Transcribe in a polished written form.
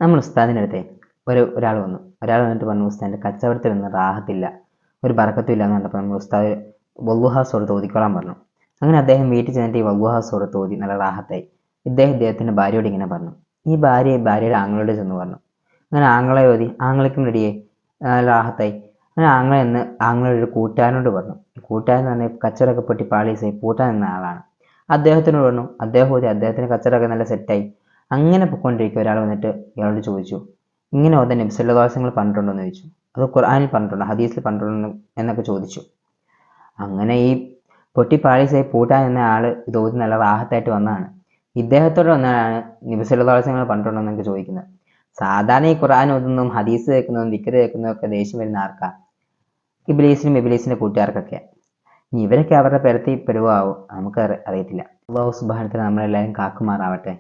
നമ്മൾ ഉസ്താദിൻ്റെ അടുത്തേ ഒരാൾ വന്നിട്ട് പറഞ്ഞു, ഉസ്താദിൻ്റെ കച്ചവടത്തിൽ നിന്ന് റാഹത്തില്ല, ഒരു ബർക്കത്തും ഇല്ല എന്ന് പറഞ്ഞപ്പോൾ നമ്മൾ ഉസ്താദ് വല്ലുഹാ സൂറത്ത് ഓതിക്കോളാൻ പറഞ്ഞു. അങ്ങനെ അദ്ദേഹം വീട്ടിൽ ചെന്നിട്ട് ഈ വല്ലുഹാ സൂറത്ത് ഓതി നല്ല റാഹത്തായി. ഇദ്ദേഹത്തിൻ്റെ ഭാര്യയോട് ഇങ്ങനെ പറഞ്ഞു. ഈ ഭാര്യയുടെ ആങ്ങളോട് ചെന്ന് പറഞ്ഞു. അങ്ങനെ ആങ്ങളെ ഓതി, ആങ്ങളയ്ക്കും റെഡിയായി, നല്ല റാഹത്തായി. അങ്ങനെ ആങ്ങളെ ഒരു കൂട്ടുകാരനോട് പറഞ്ഞു. കൂട്ടുകാരൻ എന്ന് പറഞ്ഞാൽ കച്ചവടമൊക്കെ പൊട്ടി പാളീസായി പൂട്ടാൻ നിന്ന ആളാണ്. അദ്ദേഹത്തിനോട് പറഞ്ഞു. അദ്ദേഹം ഓതി, അദ്ദേഹത്തിന് കച്ചവടമൊക്കെ നല്ല സെറ്റായി. അങ്ങനെ പൊയ്ക്കൊണ്ടിരിക്കുക ഒരാൾ വന്നിട്ട് ഇയാളോട് ചോദിച്ചു, ഇങ്ങനെ ഓതാൻ നബി സല്ലല്ലാഹു അലൈഹി വസല്ലം പറഞ്ഞിട്ടുണ്ടോ എന്ന് ചോദിച്ചു. അത് ഖുർആനിൽ പറഞ്ഞിട്ടുണ്ടോ, ഹദീസിൽ പറഞ്ഞിട്ടുണ്ടോ എന്നൊക്കെ ചോദിച്ചു. അങ്ങനെ ഈ പൊട്ടി പാളീസായി പൂട്ടാൻ നിന്ന ആൾ ഇത് ഓതി നല്ല റാഹത്തായിട്ട് വന്നതാണ്. ഇദ്ദേഹത്തോട് വന്നാണ് നബി സല്ലല്ലാഹു അലൈഹി വസല്ലം പറഞ്ഞിട്ടുണ്ടോ എന്നൊക്കെ ചോദിക്കുന്നത്. സാധാരണ ഈ ഖുർആൻ ഓതുന്നതും ഹദീസ് കേൾക്കുന്നതും ദിക്ർ കേൾക്കുന്നതും ഒക്കെ ദേഷ്യം വരുന്ന ആർക്കാ? ഇബ്ലീസിൻ്റെ കൂട്ടുകാർക്കൊക്കെ. ഇനി ഇവരൊക്കെ അവരുടെ പെരത്തി പെടുവാവോ നമുക്ക് അറിയത്തില്ല. അല്ലാഹു സുബ്ഹാനഹു വ തആല നമ്മളെല്ലാവരും കാക്കുമാറാവട്ടെ.